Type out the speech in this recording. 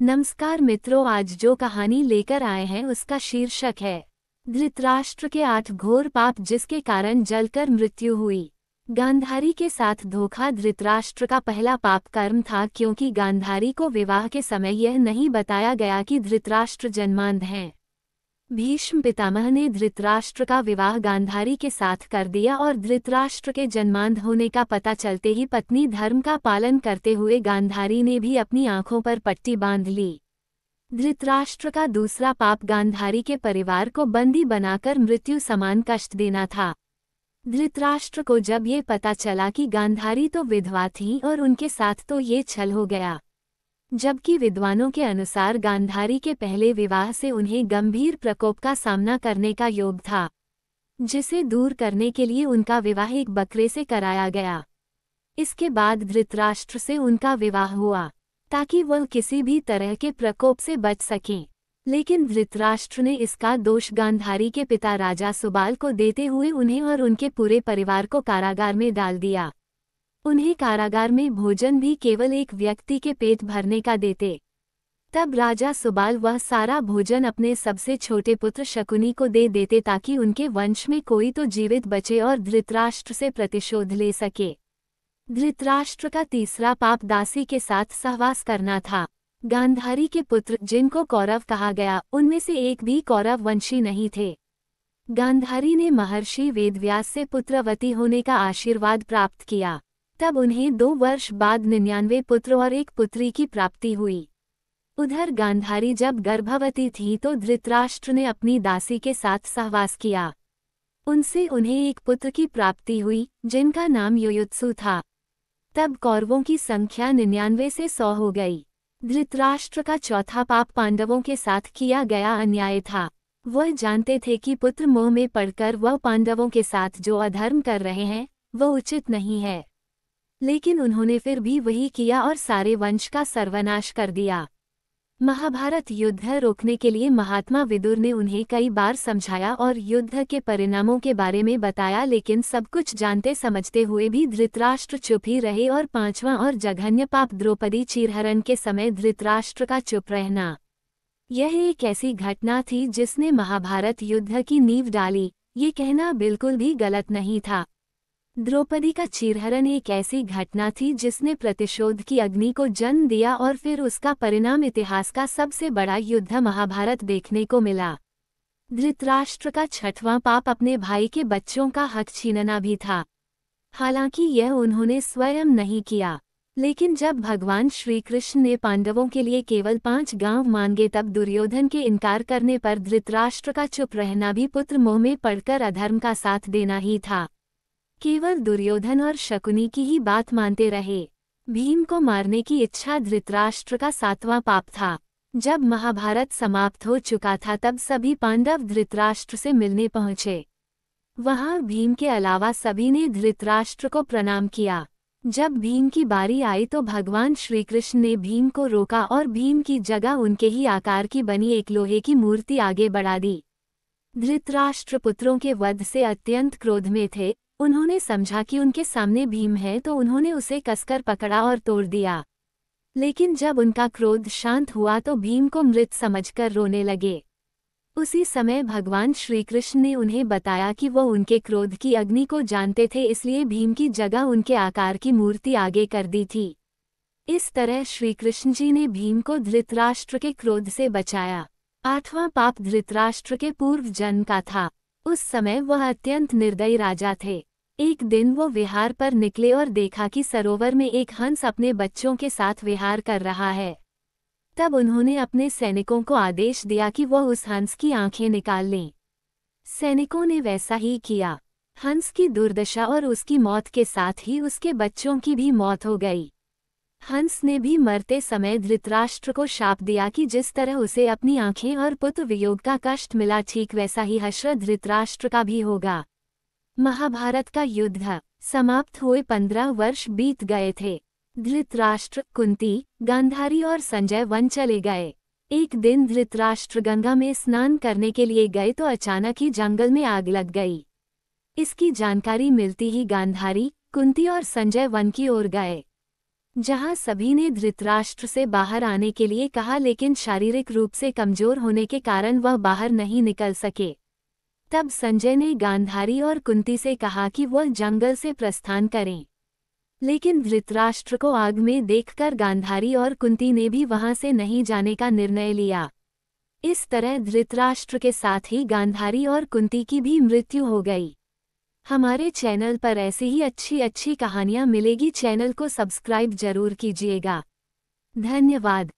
नमस्कार मित्रों, आज जो कहानी लेकर आए हैं उसका शीर्षक है धृतराष्ट्र के 8 घोर पाप जिसके कारण जलकर मृत्यु हुई। गांधारी के साथ धोखा धृतराष्ट्र का पहला पाप कर्म था, क्योंकि गांधारी को विवाह के समय यह नहीं बताया गया कि धृतराष्ट्र जन्मांध हैं। भीष्म पितामह ने धृतराष्ट्र का विवाह गांधारी के साथ कर दिया और धृतराष्ट्र के जन्मांध होने का पता चलते ही पत्नी धर्म का पालन करते हुए गांधारी ने भी अपनी आंखों पर पट्टी बांध ली। धृतराष्ट्र का दूसरा पाप गांधारी के परिवार को बंदी बनाकर मृत्यु समान कष्ट देना था। धृतराष्ट्र को जब ये पता चला कि गांधारी तो विधवा थी और उनके साथ तो ये छल हो गया, जबकि विद्वानों के अनुसार गांधारी के पहले विवाह से उन्हें गंभीर प्रकोप का सामना करने का योग था, जिसे दूर करने के लिए उनका विवाह एक बकरे से कराया गया। इसके बाद धृतराष्ट्र से उनका विवाह हुआ ताकि वह किसी भी तरह के प्रकोप से बच सकें, लेकिन धृतराष्ट्र ने इसका दोष गांधारी के पिता राजा सुबाल को देते हुए उन्हें और उनके पूरे परिवार को कारागार में डाल दिया। उन्हें कारागार में भोजन भी केवल एक व्यक्ति के पेट भरने का देते। तब राजा सुबाल वह सारा भोजन अपने सबसे छोटे पुत्र शकुनी को दे देते ताकि उनके वंश में कोई तो जीवित बचे और धृतराष्ट्र से प्रतिशोध ले सके। धृतराष्ट्र का तीसरा पाप दासी के साथ सहवास करना था। गांधारी के पुत्र जिनको कौरव कहा गया, उनमें से एक भी कौरव वंशी नहीं थे। गांधारी ने महर्षि वेदव्यास से पुत्रवती होने का आशीर्वाद प्राप्त किया। तब उन्हें 2 वर्ष बाद 99 पुत्र और एक पुत्री की प्राप्ति हुई। उधर गांधारी जब गर्भवती थी तो धृतराष्ट्र ने अपनी दासी के साथ सहवास किया। उनसे उन्हें एक पुत्र की प्राप्ति हुई जिनका नाम युयुत्सु था। तब कौरवों की संख्या 99 से 100 हो गई। धृतराष्ट्र का चौथा पाप पांडवों के साथ किया गया अन्याय था। वह जानते थे कि पुत्र मोह में पड़कर वह पांडवों के साथ जो अधर्म कर रहे हैं वह उचित नहीं है, लेकिन उन्होंने फिर भी वही किया और सारे वंश का सर्वनाश कर दिया। महाभारत युद्ध रोकने के लिए महात्मा विदुर ने उन्हें कई बार समझाया और युद्ध के परिणामों के बारे में बताया, लेकिन सब कुछ जानते समझते हुए भी धृतराष्ट्र चुप ही रहे। और 5वां और जघन्य पाप द्रौपदी चीरहरण के समय धृतराष्ट्र का चुप रहना। यह एक ऐसी घटना थी जिसने महाभारत युद्ध की नींव डाली। ये कहना बिल्कुल भी गलत नहीं था। द्रौपदी का चीरहरण एक ऐसी घटना थी जिसने प्रतिशोध की अग्नि को जन्म दिया और फिर उसका परिणाम इतिहास का सबसे बड़ा युद्ध महाभारत देखने को मिला। धृतराष्ट्र का 6वां पाप अपने भाई के बच्चों का हक छीनना भी था। हालांकि यह उन्होंने स्वयं नहीं किया, लेकिन जब भगवान श्री कृष्ण ने पांडवों के लिए केवल 5 गांव मांगे तब दुर्योधन के इनकार करने पर धृतराष्ट्र का चुप रहना भी पुत्र मोह में पड़कर अधर्म का साथ देना ही था। केवल दुर्योधन और शकुनी की ही बात मानते रहे। भीम को मारने की इच्छा धृतराष्ट्र का 7वां पाप था। जब महाभारत समाप्त हो चुका था तब सभी पांडव धृतराष्ट्र से मिलने पहुंचे। वहां भीम के अलावा सभी ने धृतराष्ट्र को प्रणाम किया। जब भीम की बारी आई तो भगवान श्री कृष्ण ने भीम को रोका और भीम की जगह उनके ही आकार की बनी एक लोहे की मूर्ति आगे बढ़ा दी। धृतराष्ट्र पुत्रों के वध से अत्यंत क्रोध में थे। उन्होंने समझा कि उनके सामने भीम है तो उन्होंने उसे कसकर पकड़ा और तोड़ दिया। लेकिन जब उनका क्रोध शांत हुआ तो भीम को मृत समझकर रोने लगे। उसी समय भगवान श्री कृष्ण ने उन्हें बताया कि वो उनके क्रोध की अग्नि को जानते थे, इसलिए भीम की जगह उनके आकार की मूर्ति आगे कर दी थी। इस तरह श्री कृष्ण जी ने भीम को धृतराष्ट्र के क्रोध से बचाया। 8वां पाप धृतराष्ट्र के पूर्व जन्म का था। उस समय वह अत्यंत निर्दयी राजा थे। एक दिन वो विहार पर निकले और देखा कि सरोवर में एक हंस अपने बच्चों के साथ विहार कर रहा है। तब उन्होंने अपने सैनिकों को आदेश दिया कि वो उस हंस की आंखें निकाल लें। सैनिकों ने वैसा ही किया। हंस की दुर्दशा और उसकी मौत के साथ ही उसके बच्चों की भी मौत हो गई। हंस ने भी मरते समय धृतराष्ट्र को शाप दिया कि जिस तरह उसे अपनी आंखें और पुत्र वियोग का कष्ट मिला, ठीक वैसा ही हश्र धृतराष्ट्र का भी होगा। महाभारत का युद्ध समाप्त हुए 15 वर्ष बीत गए थे। धृतराष्ट्र, कुंती, गांधारी और संजय वन चले गए। एक दिन धृतराष्ट्र गंगा में स्नान करने के लिए गए तो अचानक ही जंगल में आग लग गई। इसकी जानकारी मिलती ही गांधारी, कुंती और संजय वन की ओर गए। जहां सभी ने धृतराष्ट्र से बाहर आने के लिए कहा, लेकिन शारीरिक रूप से कमजोर होने के कारण वह बाहर नहीं निकल सके। तब संजय ने गांधारी और कुंती से कहा कि वह जंगल से प्रस्थान करें। लेकिन धृतराष्ट्र को आग में देखकर गांधारी और कुंती ने भी वहां से नहीं जाने का निर्णय लिया। इस तरह धृतराष्ट्र के साथ ही गांधारी और कुंती की भी मृत्यु हो गई। हमारे चैनल पर ऐसी ही अच्छी अच्छी कहानियां मिलेगी। चैनल को सब्सक्राइब जरूर कीजिएगा। धन्यवाद।